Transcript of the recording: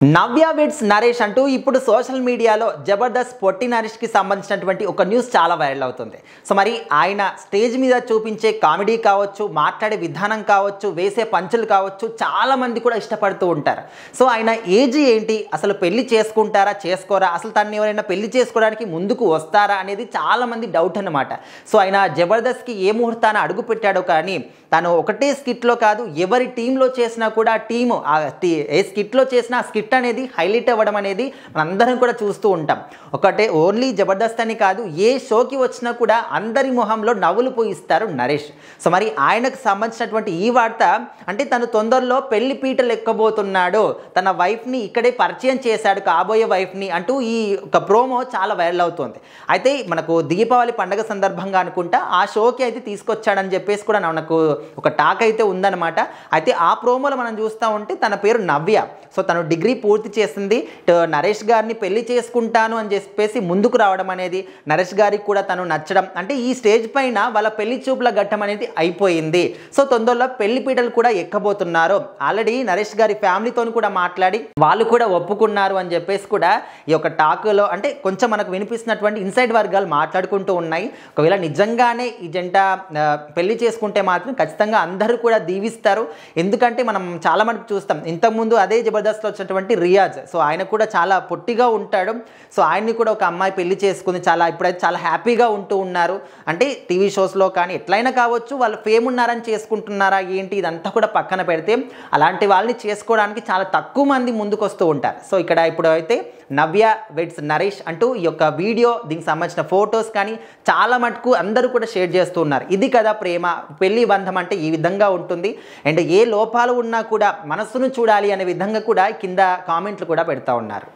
నవ్య విడ్స్ నరేష్ అంటూ ఇప్పుడు సోషల్ మీడియాలో జబర్దస్త్ పొట్టి నరేష్కి సంబంధించినటువంటి ఒక న్యూస్ చాలా వైరల్ అవుతుంది. సో మరి ఆయన స్టేజ్ మీద చూపించే కామెడీ కావచ్చు, మాట్లాడే విధానం కావచ్చు, వేసే పంచులు కావచ్చు, చాలామంది కూడా ఇష్టపడుతూ ఉంటారు. సో ఆయన ఏజ్ ఏంటి, అసలు పెళ్లి చేసుకుంటారా చేసుకోరా, అసలు తను ఎవరైనా పెళ్లి చేసుకోవడానికి ముందుకు వస్తారా అనేది చాలామంది డౌట్ అన్నమాట. సో ఆయన జబర్దస్త్కి ఏ ముహూర్తాన అడుగు పెట్టాడో కానీ తను ఒకటే స్కిట్లో కాదు, ఎవరి టీంలో చేసినా కూడా టీము ఏ స్కిట్లో చేసినా ఆ స్కిట్ అనేది హైలైట్ అవ్వడం అనేది మనందరం కూడా చూస్తూ ఉంటాం. ఒకటే ఓన్లీ జబర్దస్త్ అని కాదు, ఏ షోకి వచ్చినా కూడా అందరి మొహంలో నవ్వులు పూయిస్తారు నరేష్. సో మరి ఆయనకు సంబంధించినటువంటి ఈ వార్త అంటే తను తొందరలో పెళ్లి పీటలు ఎక్కబోతున్నాడు, తన వైఫ్ని ఇక్కడే పరిచయం చేశాడు, కాబోయే వైఫ్ని అంటూ ఈ ఒక ప్రోమో చాలా వైరల్ అవుతుంది. అయితే మనకు దీపావళి పండుగ సందర్భంగా అనుకుంటా ఆ షోకి అయితే తీసుకొచ్చాడని చెప్పేసి కూడా మనకు ఒక టాక్ అయితే ఉందన్నమాట. అయితే ఆ ప్రోమోలో మనం చూస్తూ ఉంటే తన పేరు నవ్య. సో తను డిగ్రీ పూర్తి చేసింది, నరేష్ గారిని పెళ్లి చేసుకుంటాను అని చెప్పేసి ముందుకు రావడం అనేది, నరేష్ గారికి కూడా తను నచ్చడం, అంటే ఈ స్టేజ్ పైన వాళ్ళ పెళ్లి చూపుల ఘట్టం అనేది అయిపోయింది. సో తొందరలో పెళ్లి పీటలు కూడా ఎక్కబోతున్నారు. ఆల్రెడీ నరేష్ గారి ఫ్యామిలీతో కూడా మాట్లాడి వాళ్ళు కూడా ఒప్పుకున్నారు అని చెప్పేసి కూడా ఈ యొక్క టాక్లో అంటే కొంచెం మనకు వినిపిస్తున్నటువంటి ఇన్సైడ్ వర్గాలు మాట్లాడుకుంటూ ఉన్నాయి. ఒకవేళ నిజంగానే ఈ జంట పెళ్లి చేసుకుంటే మాత్రం ఖచ్చితంగా అందరూ కూడా దీవిస్తారు. ఎందుకంటే మనం చాలా మటుకు చూస్తాం, ఇంతకుముందు అదే జబర్దస్త్లో వచ్చినటువంటి రియాజ్, సో ఆయన కూడా చాలా పొట్టిగా ఉంటాడు. సో ఆయన్ని కూడా ఒక అమ్మాయి పెళ్లి చేసుకుంది, ఇప్పుడైతే చాలా హ్యాపీగా ఉంటూ ఉన్నారు. అంటే టీవీ షోస్లో కానీ ఎట్లయినా కావచ్చు, వాళ్ళు ఫేమ్ ఉన్నారని చేసుకుంటున్నారా ఏంటి ఇదంతా కూడా పక్కన పెడితే అలాంటి వాళ్ళని చేసుకోవడానికి చాలా తక్కువ మంది ముందుకు వస్తూ ఉంటారు. సో ఇక్కడ ఇప్పుడు అయితే నవ్య విడ్స్ నరేష్ అంటూ ఈ యొక్క వీడియో, దీనికి సంబంధించిన ఫొటోస్ కానీ చాలా మటుకు అందరూ కూడా షేర్ చేస్తూ ఉన్నారు. ఇది కదా ప్రేమ, పెళ్లి బంధం అంటే ఈ విధంగా ఉంటుంది, అండ్ ఏ లోపాలు ఉన్నా కూడా మనస్సును చూడాలి అనే విధంగా కూడా కింద కామెంట్లు కూడా పెడతా ఉన్నారు.